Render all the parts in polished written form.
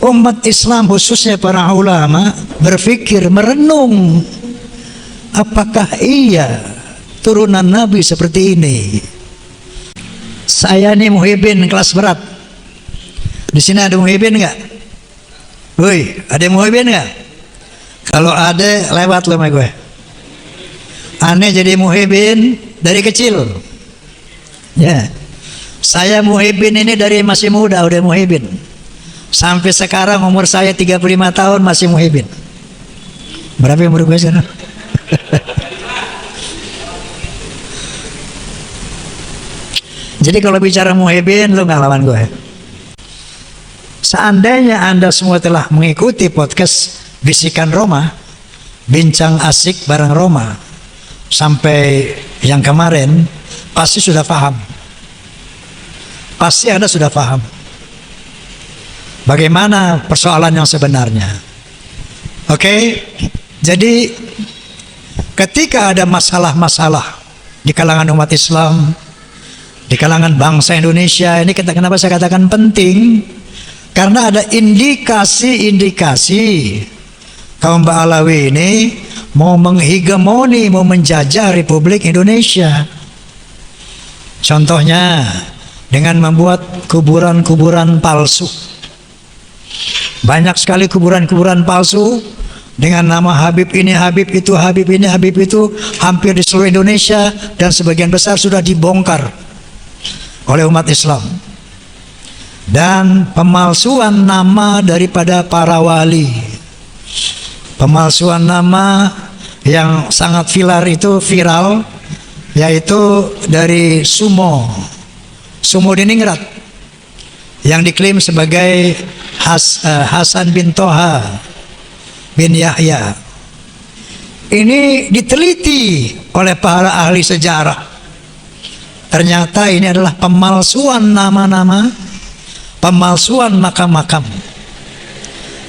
umat Islam khususnya para ulama berpikir, merenung, apakah iya turunan Nabi seperti ini? Saya nih muhibin kelas berat. Di sini ada muhibin nggak? Woi, ada muhibin nggak? Kalau ada, lewat lo sama gue. Aneh jadi muhibin dari kecil. Ya, saya muhibin ini dari masih muda udah muhibin. Sampai sekarang umur saya 35 tahun masih muhibin. Berapa umur gue sekarang? Jadi kalau bicara muhibin, lu nggak lawan gue. Seandainya Anda semua telah mengikuti podcast Bisikan Roma, Bincang Asik bareng Roma, sampai yang kemarin, pasti sudah paham. Pasti Anda sudah paham bagaimana persoalan yang sebenarnya. Oke? Jadi ketika ada masalah-masalah di kalangan umat Islam, di kalangan bangsa Indonesia ini, kenapa saya katakan penting? Karena ada indikasi-indikasi kaum Ba'alawi ini mau menghegemoni, mau menjajah Republik Indonesia. Contohnya dengan membuat kuburan-kuburan palsu. Banyak sekali kuburan-kuburan palsu dengan nama Habib ini, Habib itu, Habib ini, Habib itu, hampir di seluruh Indonesia, dan sebagian besar sudah dibongkar oleh umat Islam. Dan pemalsuan nama daripada para wali, pemalsuan nama yang sangat viral, yaitu dari Sumo Diningrat yang diklaim sebagai Hasan bin Toha bin Yahya. Ini diteliti oleh para ahli sejarah. Ternyata ini adalah pemalsuan nama-nama, pemalsuan makam-makam.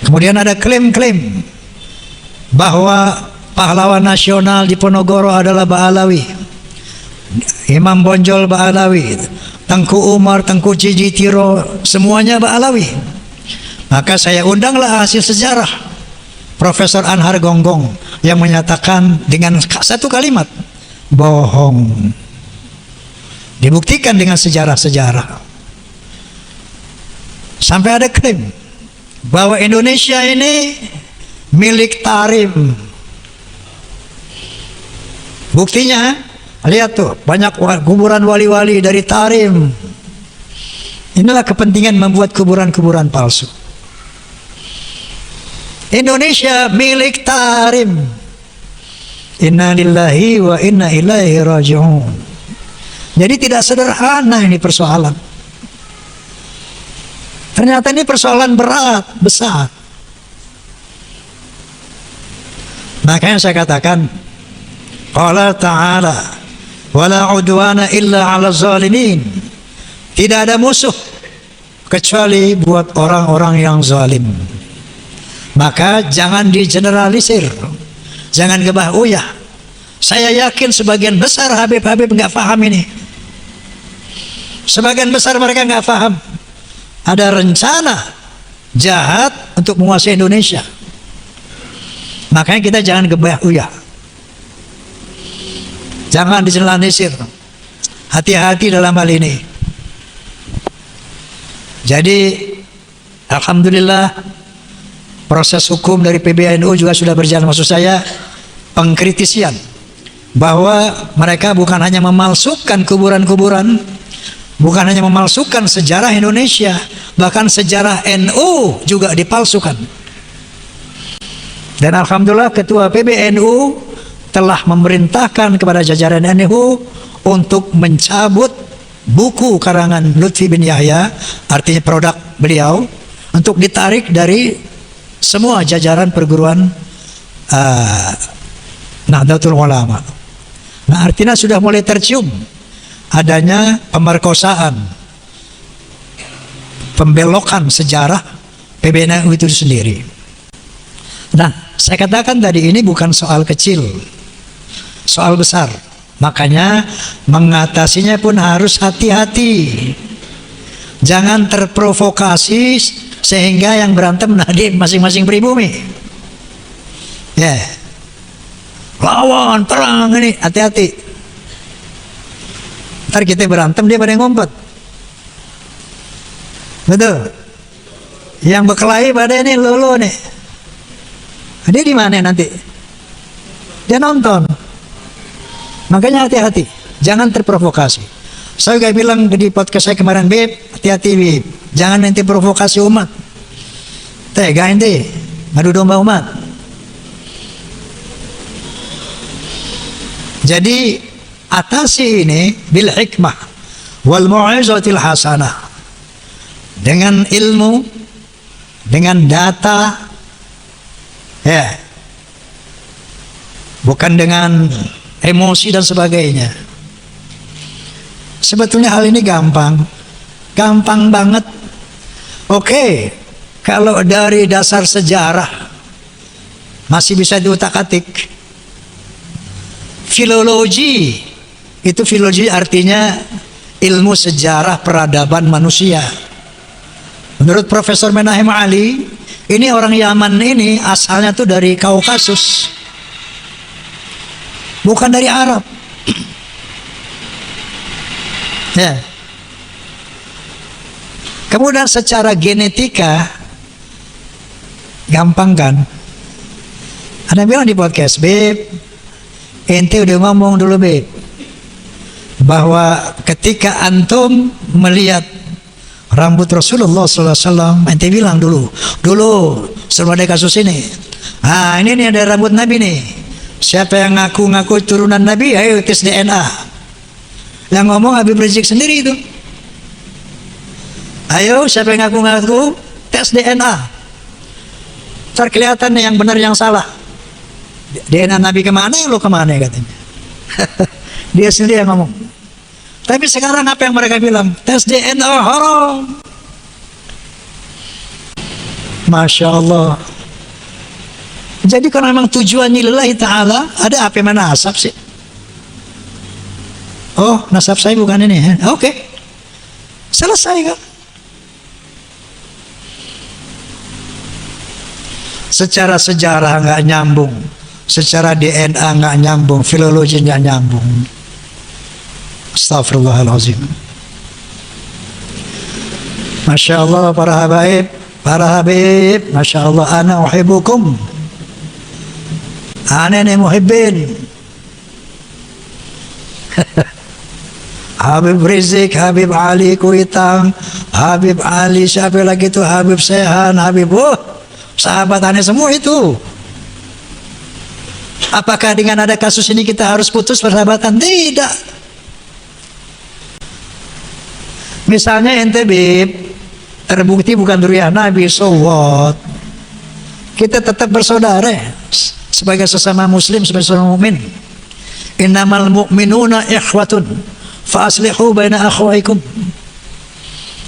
Kemudian ada klaim-klaim bahwa pahlawan nasional di Ponorogo adalah Ba'alawi, Imam Bonjol Ba'alawi, Tengku Umar, Tengku Jijitiro, semuanya Ba'alawi. Maka saya undanglah hasil sejarah Profesor Anhar Gonggong yang menyatakan dengan satu kalimat, bohong. Dibuktikan dengan sejarah-sejarah. Sampai ada klaim bahwa Indonesia ini milik Tarim. Buktinya, lihat tuh, banyak kuburan wali-wali dari Tarim. Inilah kepentingan membuat kuburan-kuburan palsu. Indonesia milik Tarim. Inna lillahi wa inna ilaihi raji'un. Jadi tidak sederhana ini persoalan. Ternyata ini persoalan berat, besar. Makanya saya katakan, qala ta'ala wala udwana illa 'ala zalimin. Tidak ada musuh kecuali buat orang-orang yang zalim. Maka jangan digeneralisir, jangan gebah uyah. Saya yakin sebagian besar Habib-Habib nggak paham ini. Sebagian besar mereka nggak paham ada rencana jahat untuk menguasai Indonesia. Makanya kita jangan gebah uyah, jangan digeneralisir. Hati-hati dalam hal ini. Jadi alhamdulillah proses hukum dari PBNU juga sudah berjalan. Maksud saya pengkritisian bahwa mereka bukan hanya memalsukan kuburan-kuburan, bukan hanya memalsukan sejarah Indonesia, bahkan sejarah NU juga dipalsukan. Dan alhamdulillah ketua PBNU telah memerintahkan kepada jajaran NU untuk mencabut buku karangan Lutfi bin Yahya, artinya produk beliau, untuk ditarik dari semua jajaran perguruan Nahdlatul Ulama. Nah, artinya sudah mulai tercium adanya pemerkosaan, pembelokan sejarah PBNU itu sendiri. Nah, saya katakan tadi ini bukan soal kecil, soal besar. Makanya mengatasinya pun harus hati-hati. Jangan terprovokasi sehingga yang berantem di masing-masing pribumi. Ya, lawan perang ini, hati-hati. Ntar kita berantem, dia pada ngumpet. Betul. Yang berkelahi pada ini lulu nih. Dia di mana nanti? Dia nonton. Makanya hati-hati, jangan terprovokasi. Saya juga bilang di podcast saya kemarin, Beb, hati-hati Beb, jangan nanti provokasi umat. Tega ente, ngadu domba umat. Jadi atasi ini bil hikmah wal mau'izatil hasanah, dengan ilmu, dengan data, ya, bukan dengan emosi dan sebagainya. Sebetulnya hal ini gampang banget. Oke, kalau dari dasar sejarah masih bisa diutak-atik. Filologi, itu filologi artinya ilmu sejarah peradaban manusia. Menurut Profesor Menahem Ali, ini orang Yaman ini asalnya tuh dari Kaukasus, bukan dari Arab. Ya. Kemudian secara genetika gampang kan? Ada bilang di podcast, Beb, ente udah ngomong dulu Beb, bahwa ketika antum melihat rambut Rasulullah SAW, ente bilang dulu sebelum ada kasus ini, ini nih ada rambut Nabi nih. Siapa yang ngaku-ngaku turunan Nabi, ayo tes DNA. Yang ngomong Habib Rizik sendiri itu. Ayo, siapa yang ngaku-ngaku, tes DNA. Ntar kelihatan nih yang benar yang salah. DNA Nabi kemana, lo kemana katanya. Dia sendiri yang ngomong. Tapi sekarang apa yang mereka bilang? Tes DNA haram. Masya Allah. Jadi kalau memang tujuannya lillahi ta'ala, ada apa yang nasab sih? Oh, nasab saya bukan ini. Oke. Selesai kan? Secara sejarah nggak nyambung, secara DNA nggak nyambung, filologi nggak nyambung. Astagfirullahaladzim. Masya Allah para habib, Masya Allah, ana uhibbukum. Ana ini muhibbin. Habib Rizik, Habib Ali Kuitang, Habib Ali siapa lagi itu, Habib Sehan, Habib sahabat aneh semua itu. Apakah dengan ada kasus ini kita harus putus persahabatan? Tidak. Misalnya ente Bib terbukti bukan durian Nabi, so what? Kita tetap bersaudara sebagai sesama muslim, sebagai sesama mukmin. Innamal mu'minuna ikhwatun fa aslihu baina akhwaikum.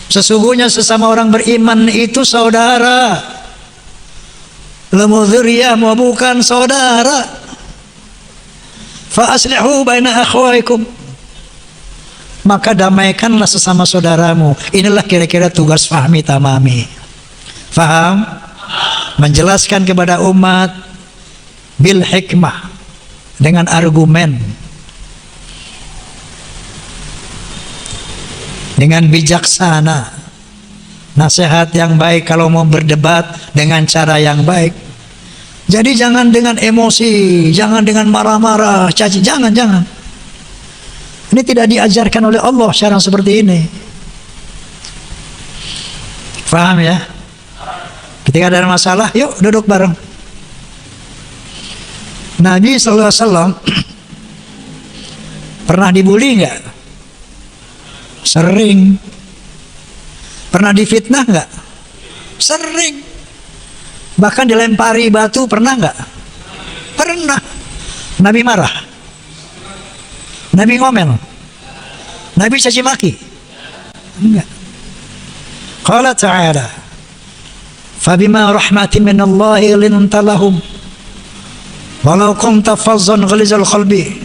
Sesungguhnya sesama orang beriman itu saudara. Lemudhuriyah mau bukan saudara. Fa aslihu baina akhwaikum. Maka damaikanlah sesama saudaramu. Inilah kira-kira tugas fahmi tamami. Faham? Menjelaskan kepada umat bil hikmah, dengan argumen, dengan bijaksana, nasihat yang baik kalau mau berdebat dengan cara yang baik. Jadi jangan dengan emosi, jangan dengan marah-marah, caci, jangan. Ini tidak diajarkan oleh Allah cara seperti ini. Faham ya? Ketika ada masalah, yuk duduk bareng. Nabi SAW pernah dibully nggak? Sering. Pernah difitnah nggak? Sering. Bahkan dilempari batu pernah nggak? Pernah. Nabi marah? Nabi ngomel? Nabi caci maki? Enggak. Qala ta'ala, fabima rahmatin minallahi linta lahum walau kunta fazzan ghalizal qalbi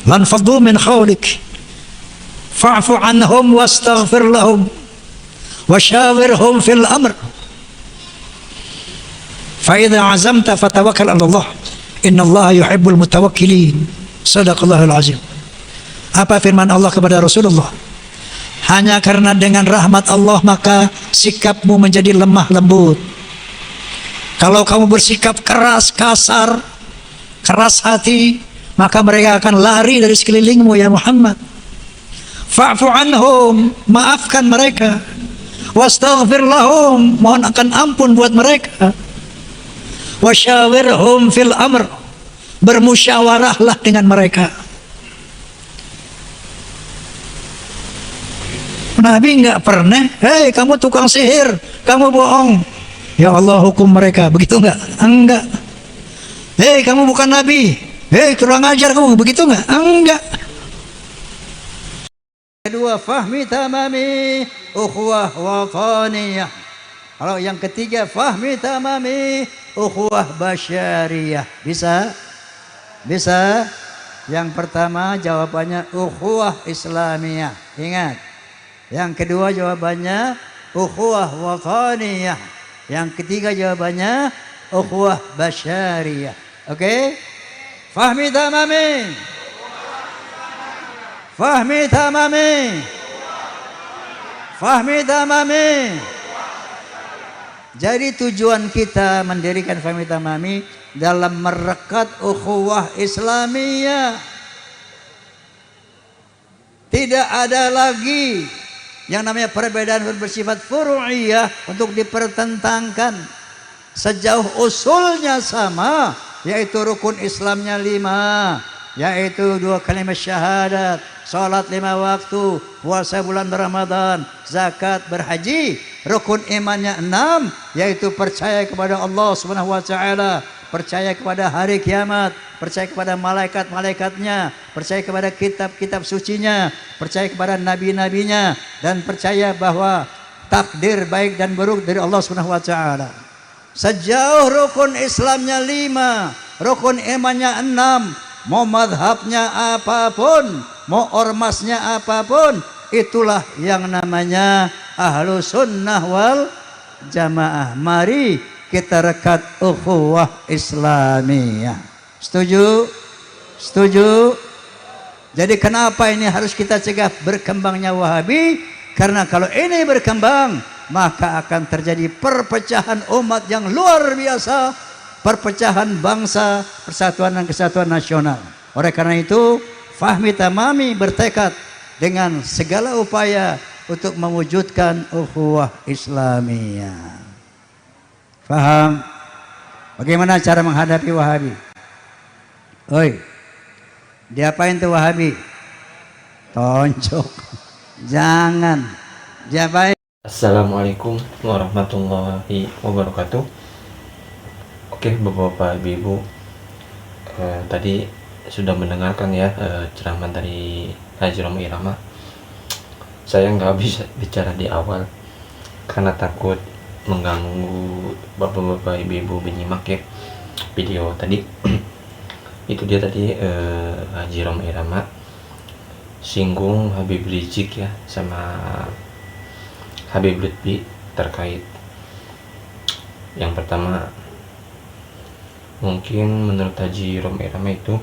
lanfaddu min hawlik fa'fu anhum wastaghfir lahum washawirhum fil amr Fa idza azamta fatawakkal 'ala Allah. Innallaha yuhibbul mutawakkilin. Shadaqallahul azim. Apa firman Allah kepada Rasulullah? Hanya karena dengan rahmat Allah maka sikapmu menjadi lemah lembut. Kalau kamu bersikap keras, kasar, keras hati, maka mereka akan lari dari sekelilingmu ya Muhammad. Fa'fu anhum, maafkan mereka. Wastaghfir lahum, mohon akan ampun buat mereka. Wasyawirhum fil amr, bermusyawarahlah dengan mereka. Nabi nggak pernah, hei kamu tukang sihir, kamu bohong, ya Allah hukum mereka, begitu nggak? Enggak. Hei kamu bukan Nabi, hei kurang ajar kamu, begitu nggak? Enggak. Kedua, fahmi tamami ukhuwah wataniyah. Kalau yang ketiga, fahmi tamami ukhuwah basyariyah. Bisa? Bisa? Yang pertama jawabannya ukhuwah islamiyah. Ingat. Yang kedua jawabannya ukhuwah wataniyah. Yang ketiga jawabannya ukhuwah basyariyah. Oke? Fahmi tamami. Fahmi tamami. Fahmi tamami. Jadi tujuan kita mendirikan Fahmi Tamami dalam merekat ukhuwah Islamiyah. Tidak ada lagi yang namanya perbedaan bersifat furu'iyah untuk dipertentangkan. Sejauh usulnya sama, yaitu rukun Islamnya 5, yaitu 2 kalimat syahadat, salat 5 waktu, puasa bulan Ramadan, zakat, berhaji. Rukun imannya 6, yaitu percaya kepada Allah Subhanahu wa taala, percaya kepada hari kiamat, percaya kepada malaikat-malaikatnya, percaya kepada kitab-kitab sucinya, percaya kepada nabi-nabinya, dan percaya bahwa takdir baik dan buruk dari Allah Subhanahu wa taala. Sejauh rukun Islamnya 5, rukun imannya 6, mau madhabnya apapun, mau ormasnya apapun, itulah yang namanya ahlu sunnah wal jamaah. Mari kita rekat ukhuwah Islamiyah. Setuju? Setuju? Jadi kenapa ini harus kita cegah berkembangnya Wahabi? Karena kalau ini berkembang, maka akan terjadi perpecahan umat yang luar biasa, perpecahan bangsa, persatuan dan kesatuan nasional. Oleh karena itu, Fahmi Tamami bertekad dengan segala upaya untuk mewujudkan ukhuwah Islamiyah. Paham? Bagaimana cara menghadapi Wahabi? Oi, diapain tuh Wahabi? Tonjok. Jangan. Diapain? Assalamualaikum warahmatullahi wabarakatuh. Oke, Bapak Ibu, tadi sudah mendengarkan ya ceramah dari Haji Roma Irama. Saya nggak bisa bicara di awal karena takut mengganggu bapak-bapak, ibu-ibu penyimak ya video tadi. Itu dia tadi Haji Roma Irama singgung Habib Rizik ya sama Habib Lutfi terkait yang pertama, mungkin menurut Haji Roma Irama itu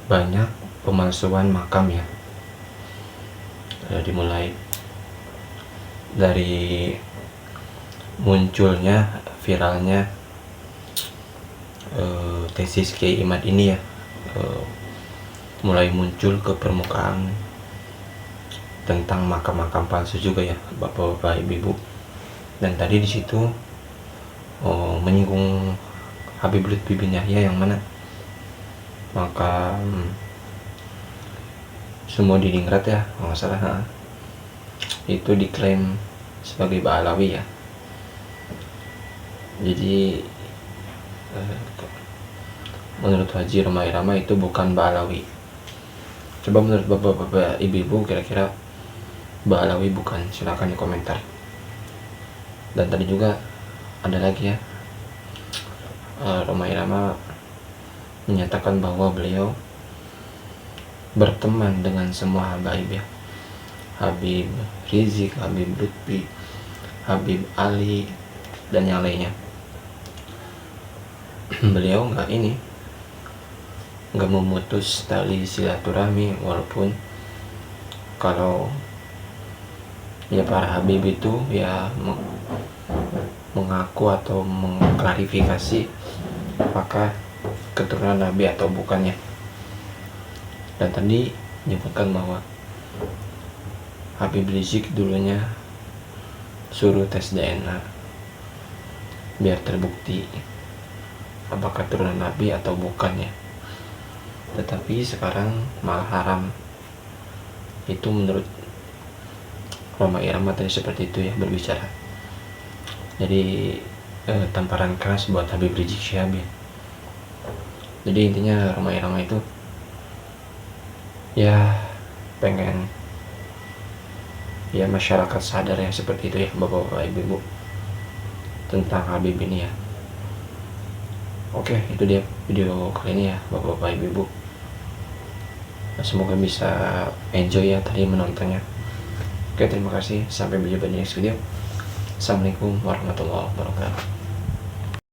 banyak pemalsuan makam ya. Dimulai dari munculnya viralnya tesis Kiai Imad ini ya, mulai muncul ke permukaan tentang makam-makam palsu juga ya bapak-bapak, ibu-ibu. Dan tadi di situ menyinggung Habib Lutfi bin Yahya yang mana makam semua di Ningrat ya kalau nggak salah, itu diklaim sebagai Ba'alawi ya. Jadi menurut Haji Roma Irama itu bukan Ba'alawi. Coba menurut bapak-bapak, ibu-ibu, kira-kira Ba'alawi bukan? Silakan di komentar. Dan tadi juga ada lagi ya, Roma Irama menyatakan bahwa beliau berteman dengan semua habaib ya, Habib Rizik, Habib Lutfi, Habib Ali, dan yang lainnya. beliau nggak memutus tali silaturahmi, walaupun kalau ya para Habib itu ya mengaku atau mengklarifikasi apakah keturunan Nabi atau bukannya. Dan tadi menyebutkan bahwa Habib Rizik dulunya suruh tes DNA biar terbukti apakah keturunan Nabi atau bukannya. Tetapi sekarang malah haram. Itu menurut Rhoma Irama tadi seperti itu ya berbicara. Jadi tamparan keras buat Habib Rizik Syihab ya. Jadi intinya Rhoma Irama itu ya pengen ya masyarakat sadar ya seperti itu ya bapak-bapak ibu-ibu tentang Habib ini ya. Oke, itu dia video kali ini ya bapak-bapak ibu-ibu. Semoga bisa enjoy ya tadi menontonnya. Oke, terima kasih, sampai berjumpa di next video. Assalamualaikum warahmatullahi wabarakatuh.